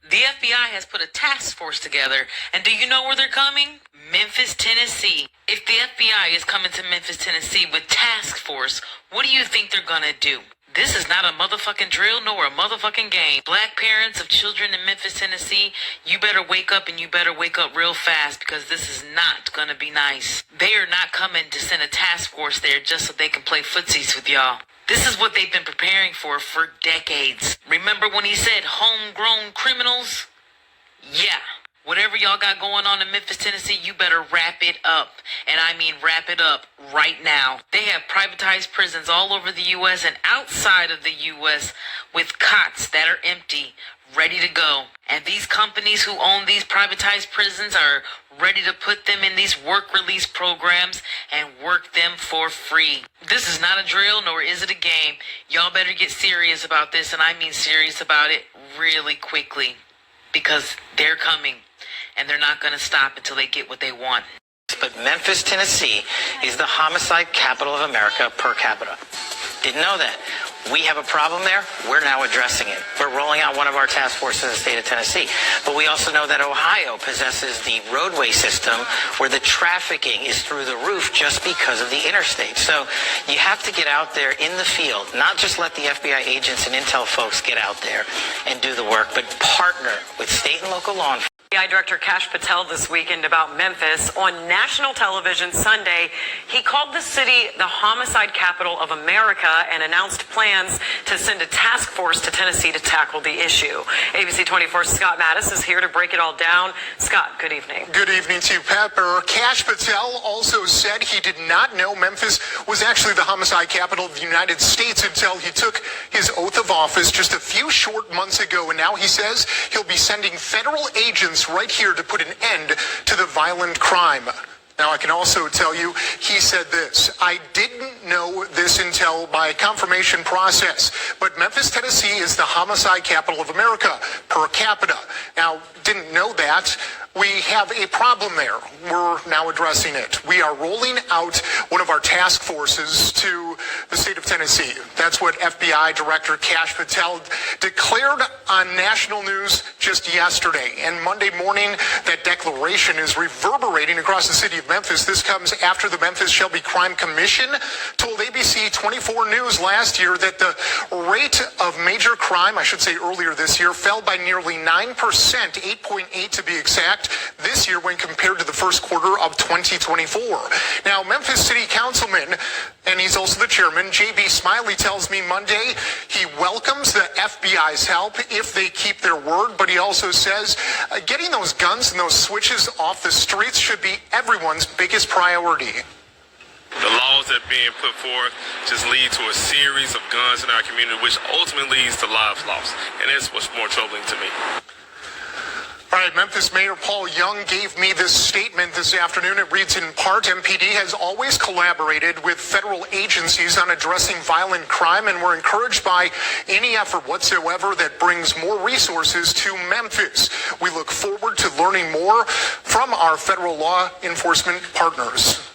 The FBI has put a task force together, and do you know where they're coming? Memphis, Tennessee. If the FBI is coming to Memphis, Tennessee with task force, what do you think they're gonna do? This is not a motherfucking drill nor a motherfucking game. Black parents of children in Memphis, Tennessee, you better wake up, and you better wake up real fast, because this is not gonna be nice. They are not coming to send a task force there just so they can play footsies with y'all. This is what they've been preparing for decades. Remember when he said homegrown criminals? Yeah. Whatever y'all got going on in Memphis, Tennessee, you better wrap it up. And I mean wrap it up right now. They have privatized prisons all over the U.S. and outside of the U.S. with cots that are empty, ready to go. And these companies who own these privatized prisons are ready to put them in these work release programs and work them for free. This is not a drill, nor is it a game. Y'all better get serious about this, and I mean serious about it really quickly, because they're coming, and they're not going to stop until they get what they want. But Memphis, Tennessee is the homicide capital of America per capita. Didn't know that. We have a problem there. We're now addressing it. We're rolling out one of our task forces in the state of Tennessee. But we also know that Ohio possesses the roadway system where the trafficking is through the roof just because of the interstate. So you have to get out there in the field, not just let the FBI agents and intel folks get out there and do the work, but partner with state and local law enforcement. FBI Director Kash Patel this weekend about Memphis. On national television Sunday, he called the city the homicide capital of America and announced plans to send a task force to Tennessee to tackle the issue. ABC 24's Scott Mattis is here to break it all down. Scott, good evening. Good evening to you, Pepper. Kash Patel also said he did not know Memphis was actually the homicide capital of the United States until he took his oath of office just a few short months ago. And now he says he'll be sending federal agents right here to put an end to the violent crime. Now, I can also tell you, he said this: I didn't know this until my confirmation process, but Memphis, Tennessee is the homicide capital of America per capita. Now, didn't know that. We have a problem there. We're now addressing it. We are rolling out one of our task forces to the state of Tennessee. That's what FBI Director Kash Patel declared on national news just yesterday. And Monday morning, that declaration is reverberating across the city of Memphis. This comes after the Memphis Shelby Crime Commission told ABC 24 News last year that the rate of major crime, I should say earlier this year, fell by nearly 9%, 8.8 to be exact, this year when compared to the first quarter of 2024. Now, Memphis City Councilman, and he's also the chairman, J.B. Smiley, tells me Monday he welcomes the FBI's help if they keep their word, but he also says getting those guns and those switches off the streets should be everyone's biggest priority. The laws that are being put forth just lead to a series of guns in our community, which ultimately leads to lives lost. And that's what's more troubling to me. All right, Memphis Mayor Paul Young gave me this statement this afternoon. It reads in part, MPD has always collaborated with federal agencies on addressing violent crime, and we're encouraged by any effort whatsoever that brings more resources to Memphis. We look forward to learning more from our federal law enforcement partners.